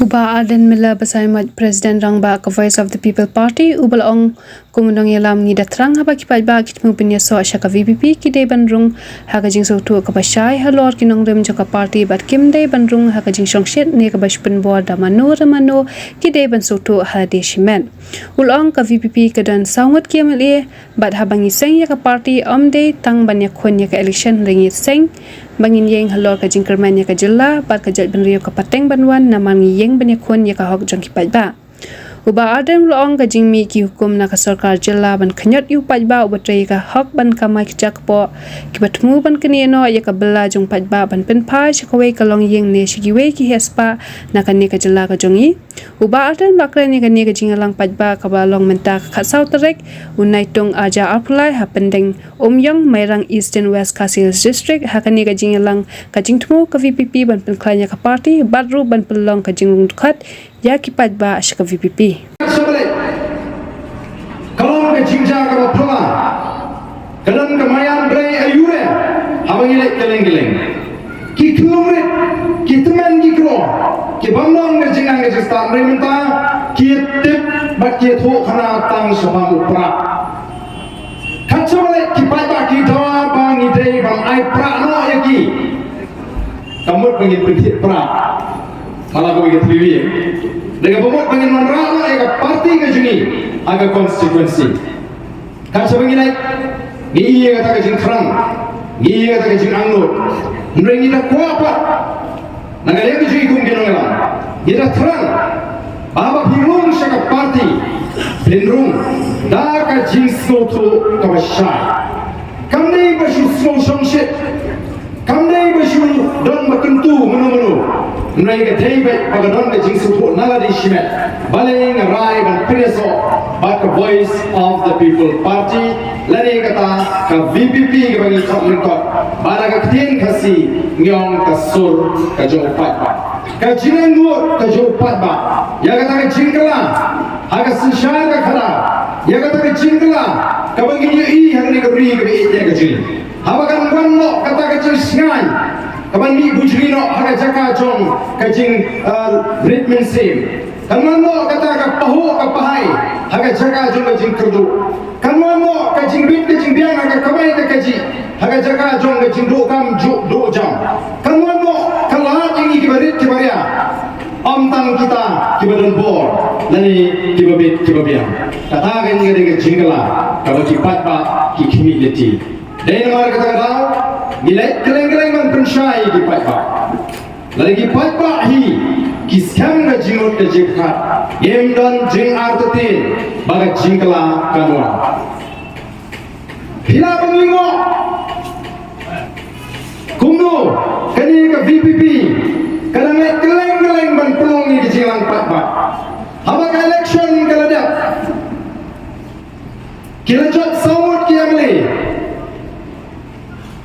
Uba Aden Mila Basaimat President Rangba ka Voice of the People Party ubal ong kumundong yalam ni datrang haba kipat ba kitmu pinya so asha ka VPP ki de bandrung haga jing so tu ka basai halor kinong rem ka party bat kim de bandrung haga jing songshet ne ka bashpun bo da mano ki de ban so tu ha de shimen ulong ka VPP ka dan saungat ki amle bat habangi seng ya ka party de tang ban ya khon ya ka election ringi seng bangin yeng halor ka jing kerman ya ka jilla bat ka jat ban rio ka pateng banwan naman yeng ban ya khon ya ka hok jong kipat ba uba Aden ulong ka jing mi ki hukum na ka sarkar jilla ban khanyat yu pat ba ubatrai ka hok ban ka mai jak po ki batmu ban kini no ya ka bela jong pat ba ban pen pa shakawai ka long yeng ne shigiwe ki hespa na ka ne ka jilla ka jongi uba Aden lakre ne ka jing lang pat ba ka ba long menta ka sau terek unai tung aja apulai ha pendeng omyang mairang East and West Kasils district ha ka ne ka jing lang ka jing tmu ka VPP ban pen klanya ka party badru ban pelong ka jing khat ya kipat ba ashka VPP kalau ke jinja ke bapla kalan ke mayan bray ayure hawangi lek keleng-keleng ki kilomet ki teman ki kro ki bamnong ke jingang ke jista menta ki tip bat ki tho khana tang sabam upra kachole ki pai ki dawa bang idei bang ai pra no yaki kamut bangin petit pra malah ko gitu liwi dengan pemot bangin manrala ega parti ke juni aga konstituensi kan sabangi naik ni iya kata ke jing krang ni iya kata ke jing angnut nrengi na kuapa nagale ke juni kum genong elam ida krang baba pirung saka parti plenrung da ka jing snotu ka bashai kamne bashu sno shongshit kamne bashu don makentu menu mereka David bagadon ke jing sutu nala di shimet baling rai ban pireso bat the Voice of the People Party lani kata ke VPP ke bagi kau lengkap bara ke ketien kasi nyong ke sur ke jauh pat ke jinang nur ke jauh pat ba ya kata ke jingkala haga sinsyar ke khala ya kata ke jingkala ke bagi i hari ke ri ke i ke jing habakan wanno kata ke jing sngai kapan mi bujri no haga jaka jong kajing ritmen sim kaman no kata ka pahu ka pahai haga jaka jong kajing kerdu kaman no kajing rit kajing biang haga kamai ka kaji haga jaka jong kajing do kam do jam kaman no kalat ini kibarit kibaria tang kita kibadon bor lani kibabit kibabiang kata kan ngade kajingla kabaki patba ki kimiliti dan mar kata kata nilai keleng-keleng man pensyai di patba lagi patba hi kiskam ga jingot ke jikhat yem don jing artatin baga jingkala kanwa hila bangingo kumno kani ke VPP kadang keleng-keleng man pelong ni ke jilang patba haba ka election kalada kilajat sawut kiamli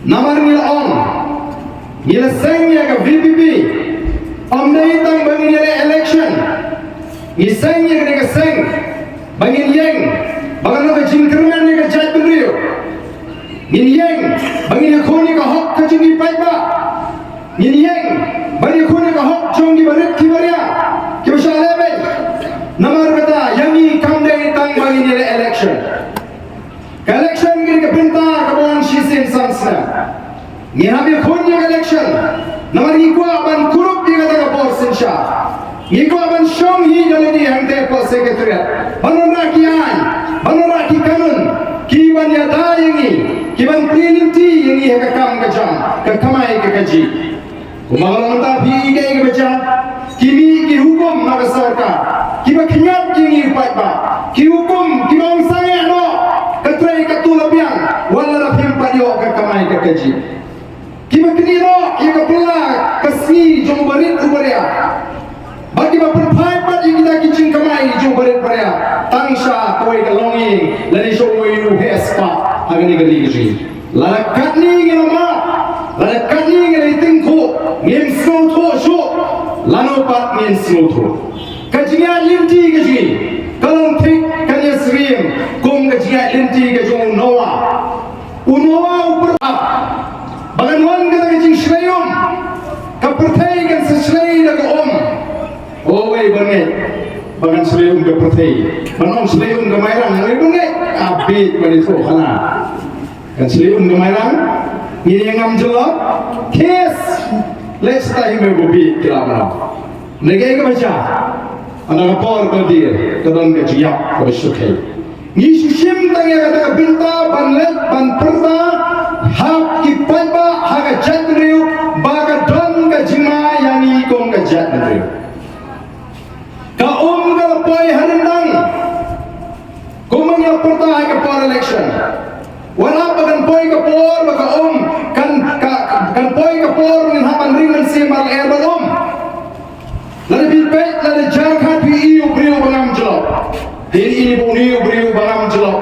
namar nila on nila seng ya ka VPP dai tang bangin nila election ni seng ya ka seng bangin yeng bagan ka jingkerman ya ka jat brio ni yeng bangin khoni ka hok ka jingi paiba ni yeng bangin khoni ka hok jongi barit kibaria ki basale be namar kata yangi kam dai tang bangin nila election election gini ke pinta kawan shisin samsna ni habi khonnya election namar ni ko aban kurup di kata ka porsinsha ni ko aban shong hi dale di hangte po secretariat banona kian banona ki kanun ki ban ya dayangi ki ban prilinti yangi ka kam ka jam ka kamai ka kaji kumagalong ta bi ke baca kimi ki hukum na sarkar ki ba khinyat yangi upat ba ki hukum ki bang sange no katrai katulapian wala na pimpadio ka kamai ka kaji kiba kiniro ya ka pula kasni jong barit ubaria bagi ba perpai pat kita kicing kamai jong barit ubaria tangsha koi ka longi lani showoi nu hespa agani gali kaji la katni ngama la katni ngai tingko ngem sno tho sho lano pat ngem sno tho kajiya limti kaji kalong thik kanya srim kum kajiya limti ka jong noa unoa upar bagan wan kata kajing shlayum kapertai kan seslay daga om oh bangai bagan seleum ke pertai banon seleum ke mairang ngai bangai abit bani tu hana kan seleum ke mairang ini yang ngam jelok kes let's time bobi kira mana negai ke baca anak por ke dia kedon ke jiak ke sukai ni shim tanya kata binta ban let ban perta hak ki paiba haga jadriu baga don ke jima yani kong ke jadriu ka ka poi harindang kumang ya perta haga por election wala bagan poi ka por baga kan poi ka por ngin hapan ringan simal erban lari bilpet lari jangkat pi iu beriu bangam jelok ini pun iu beriu bangam jelok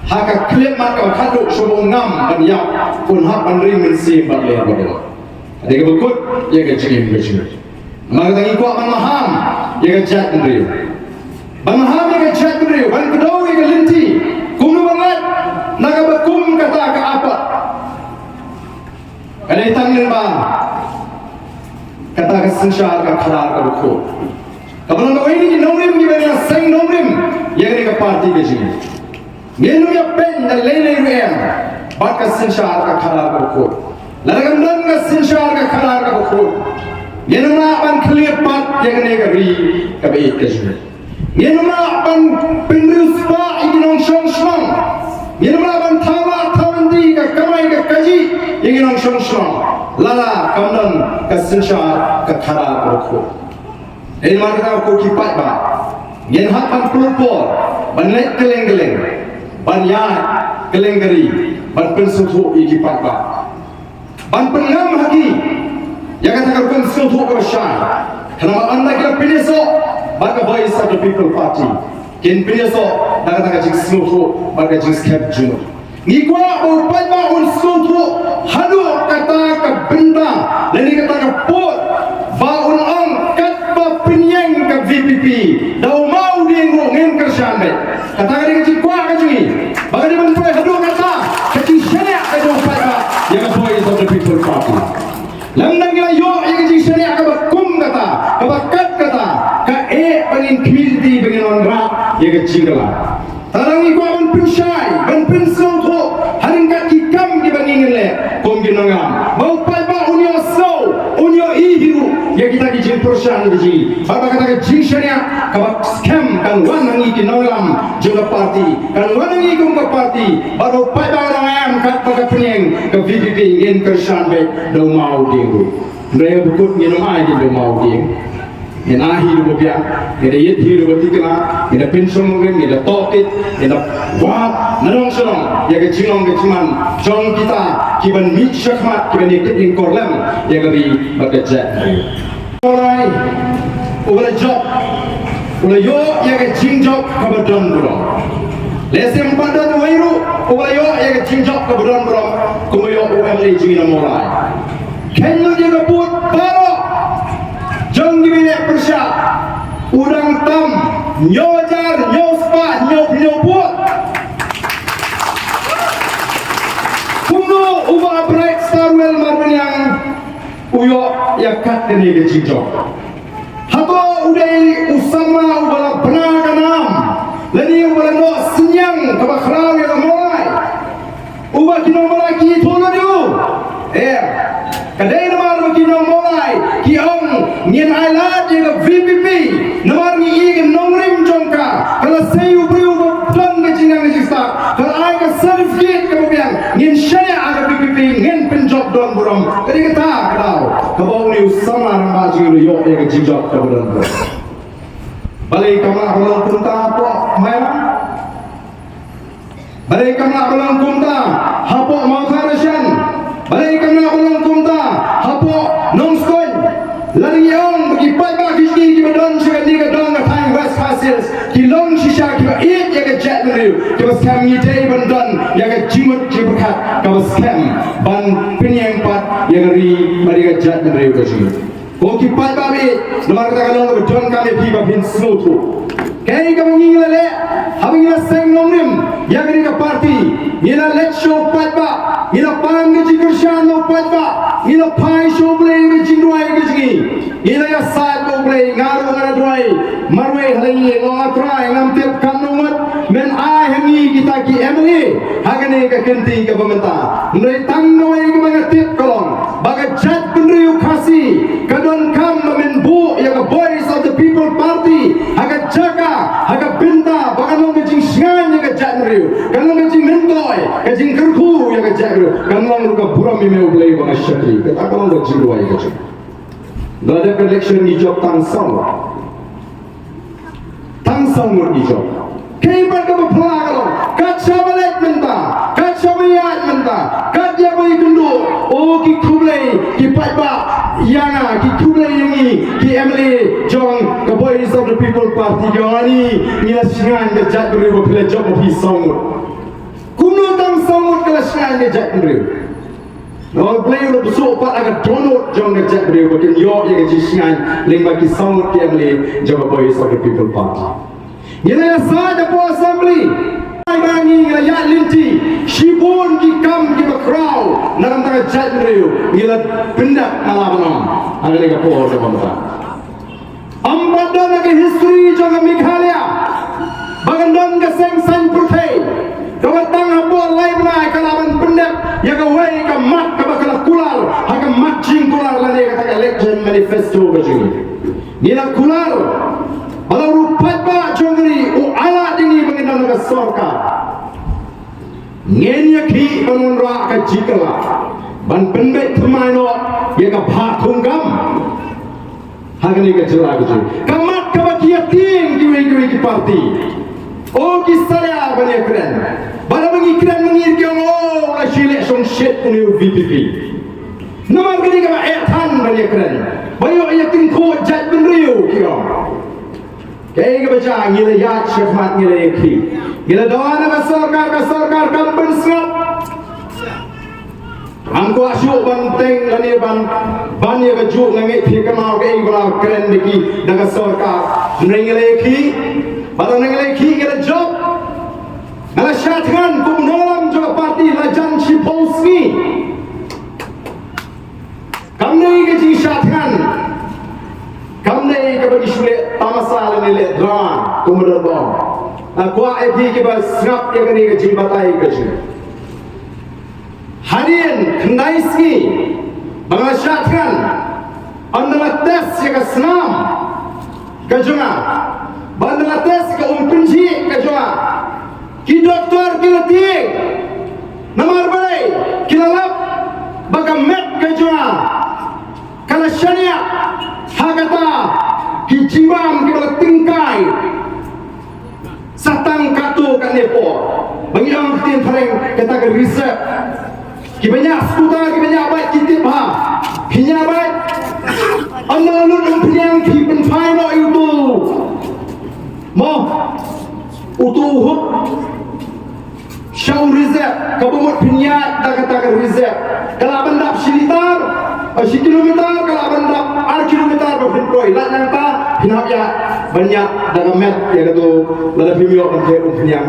haka klip maka kaduk sobong ngam banyak pun hapan ringan simal erban ada ke bekut ya ke jingin ke jingin maka tangi kuat ban maham ya ke jat beriu ban maham ya ke jat beriu ban kedau ya ke linti kumu banget naga bekum kata ke apa kada itangin ba kata kesensyar ka kharar ka bukho kabalan ko ini nomrim gi bena sang nomrim yagri ka party ke jini ngenu ya pen na lele ruem bat ka sensyar ka kharar ka bukho laragam dan ka sensyar ka kharar ka bukho ngenu na ban clear pat yagri ka ri ka be ke jini ngenu na ban pinrus pa iginong shong shong ngenu na ban thawa thawndi ka kamai ka kaji iginong shong shong lala kamdan ka sensyar ka khara ko en marga ko ki pat ba yen hat ban pulpor ban let geleng-geleng ban ya geleng-geri ban pensutu iki pat ba ban pengam haki ya kata ka pensutu ka syai kenapa anda kira pineso baga voice of the people party ken pineso daga daga jik sutu baga jik skep juno ni kwa o pat ba un sutu hadu kata ka benda dan kata ka pot baun ang kat ba pinyeng ka VPP daw mau ding ngin kersan be kata ka ding kwa ka jingi baga di ban hadu kata ka jing syariah ka do pat ba ya ka voice of the people party lamdang ya yo ya ka jing syariah ka ba kum kata ka ba kat kata ka bangin community bangin on rap ya ka jingla tarangi kwa ban pinsyai ban pinsong tho haring ka kikam di bangin le kom ginangam mau pai ba unyo so unyo ihiru ya kita di jin persan di ji baba kata ka jin syariah ka ba scam kan wanangi kinangam juga party kan wanangi kum ka party baru pai ba orang kat ka penyeng ka VPP ngin kersan be do mau dingu ndaya bukut ngin mai di do mau ding ina hiru bia ina yet hiru batikla ina pension ngem ina tokit ina wa narong sonong ya ke jinong ke cuman jong kita kiban mi syakmat kiban ikut ing korlam ya gabi bekerja mulai ubala job ubala yo ya ke jing job kabadon bro lesem padan wairu ubala yo ya ke jing job kabadon bro kumayo UML jingina mulai kenyo dia put baro jong gibine persya udang tam nyojar nyospa nyobut kuno uba break starwell marbenyang uyo yakat kene ke jinjo hato udai usama ubala benar kanam lani ubala no senyang kabakrau ya mulai uba kino mulai ki tolo diu kadai namar kino mulai ki ong nien ailat ya VPP namar ni igen nongrim jongka kalau sayu beriu don ke jinang jista kalau ai ka certificate kemudian nien syariah aga VPP nien penjob don buram jadi kata kadau kabau ni usama ramba jilu yo ya ke jinjob ka buram balik kamla belum kunta apa mailang balik kamla belum kunta hapo mautarasyan balik kamla belum kunta hapo nongskon lari yang bagi pai kisni ki badon sekali ke dong thang west pasils ki long shisha ki ba it ya ke jet riu ki ba scam ni day bandon ya ke jimut ki berkat ka ba scam ban pinyang pat ya ri bari ke jet riu ke sini ko ki pai ba bi nomor kata kalong ke don kami pi ba bin slow tu kai ka mangi le having a sang nomrim ya ke ka party ina let show pai ba ina pang ke jikursan no pai ba ina pai show play ke jingruai ke jingi ina ya saat ko play ngaru ngaradway marway halai ngatrai ngam tiap kanungat men ai hangi kita ki emli hagane ka kenti ka pementa noi tangnoi ka mga tiap kolong baga jat penriu kasi kadon kam men bu ya ka voice of the people party haga jaga haga binta baga nong jing sngan ya ka jat penriu kanong jing mentoy ka jing kerku ya ka jat kanong ka buram mi meu play baga syakri ka kanong ka jing duai ka jing Nada election ni job tang song ni job. Kailan ka mapala ka lang? Kat siya balit menta, kat siya bayat menta, kat siya bayi kundo. O ki kublay, ki patba, yana, ki kublay yangi, ki MLA jong ka voice of the people party jongani nila singan ka jat beri bapila job of his song. Kuno tang song kala singan ka jat beri. Orang play udah besok pak agak donut jong ngejak beliau bagian yo yang ngejisngan lima kisah yang le jawab voice of the people party. Ia saja po assembly. Bangi ngaya linti, shibon ki kam ki bakrau, nakam taka jat beliau. Ia pendak malam. Ada lega po ada bangsa. Ambadan lagi history jong Meghalaya. Bagandon ke seng san putih. Kawatang apa lain mai kalaban pendak yang away ke mat ke bakal kular haka mat jing kular lane kata election manifesto bajing nila kular balau rupat ba jongri u ala dingi mengenal ke sorka ngenya ki penunra ka jikala ban penbet thmaino ya ka bhathungam haka ni ka jela bajing kamat ka bakia ting ki parti o kisaya bani keren bala mengikran mengir ke oh la shile song shit uni VPP nama gini ka etan bani keren bayo ya tin ko jat ben riu kio kay ka baca ngila ya chef mat ngila ki ngila dawana ka sarkar kam ben snap angko asyuk banteng lani ban ya ka juk ngai phi ka mau ka ingla keren diki daga sarkar ngila ki bala ngila ki ngila job Nala syatkan kumnolam juga parti lajan Shipowski. Kamne ke syatkan. Kamne ke bagi sulit tamasal ni drama kumudar bom. Kuah eti ke bas snap ya kani ke jibatai ke sini. Harian Kandaiski bala syatkan andala tes ya ke senam ke junga. Bandala tes ke umpinji ke junga. Ki doktor kila tiing namar bay kila lap baga met kajua kala shania hagata ki jiwam kila tingkai satang katu kanepo bagi orang tin pareng kata ke riset ki banyak skuta ki banyak bat kitip ha pinya bat annalun pinyang ki penpai no itu mo utuh Syau rizab, kabumut pinyat dah katakan rizab. Kalau bandap silitar, 10 kilometer, kalau bandap 6 kilometer berpinproi. Lat nangta, pinap ya banyak dalam met ya kata lada pimiok nanti pinyang.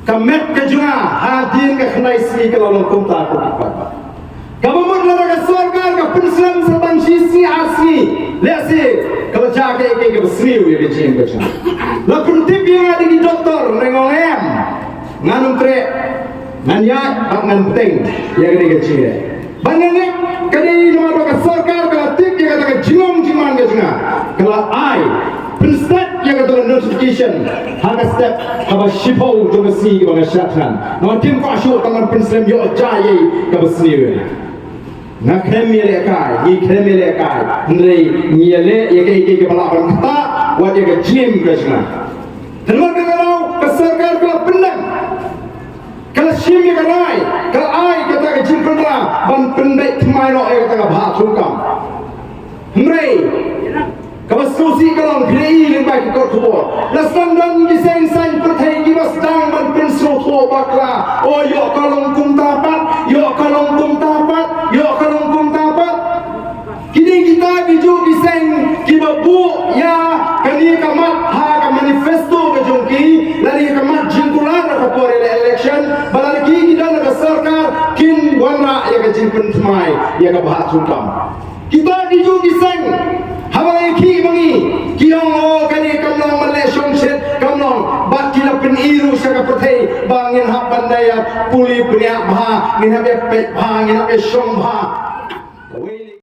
Kamet kejunga, hadin ke kenai sini kalau longkong tak kuat. Kabumut lada kesorkan ke penslam sertang sisi asli. Lihat sih, kalau jaga ke bersriu ya kecil kecil. Lapun tip yang ada di doktor nengolem. Nganum trek nanya ngan penting ya gede kecil banyak kali nomor ke sarkar ke tip yang kata jingong jiman ke jengah kalau ai penstep yang kata notification harga step kaba shipau juga si bang syatran nomor tim ko asyuk tangan pensem yo jai ke besni na kremile kai ni kremile kai ndrei niele ya ke balapan kata wa ya ke jim ke jengah terus kalau ke sarkar ke penang kalau sini kerai, kalau ai kata kecil pernah, ban pendek thmai no ai kata bah thukam. Mrei, kalau susi kalau grei lembai kot thor. Lasang dan giseng san perthai gi bas dang ban penso thor bakla. Oh yo kalong kum tapat, yo kalong kum tapat, yo kalong kum tapat. Kini kita biju giseng ki babu ya kani kamat ha ka manifesto ke jongki lari kamat jingkulan ka por election balaki kita na sarkar kin wanra ya ka jingpun thmai ya ka bahat sukam kita biju giseng habai ki mangi kiong o kani kamlong male songset kamlong bat kila peniru saka perthei bangin hapan daya puli punya bha ngin habe pet bha ngin habe song bha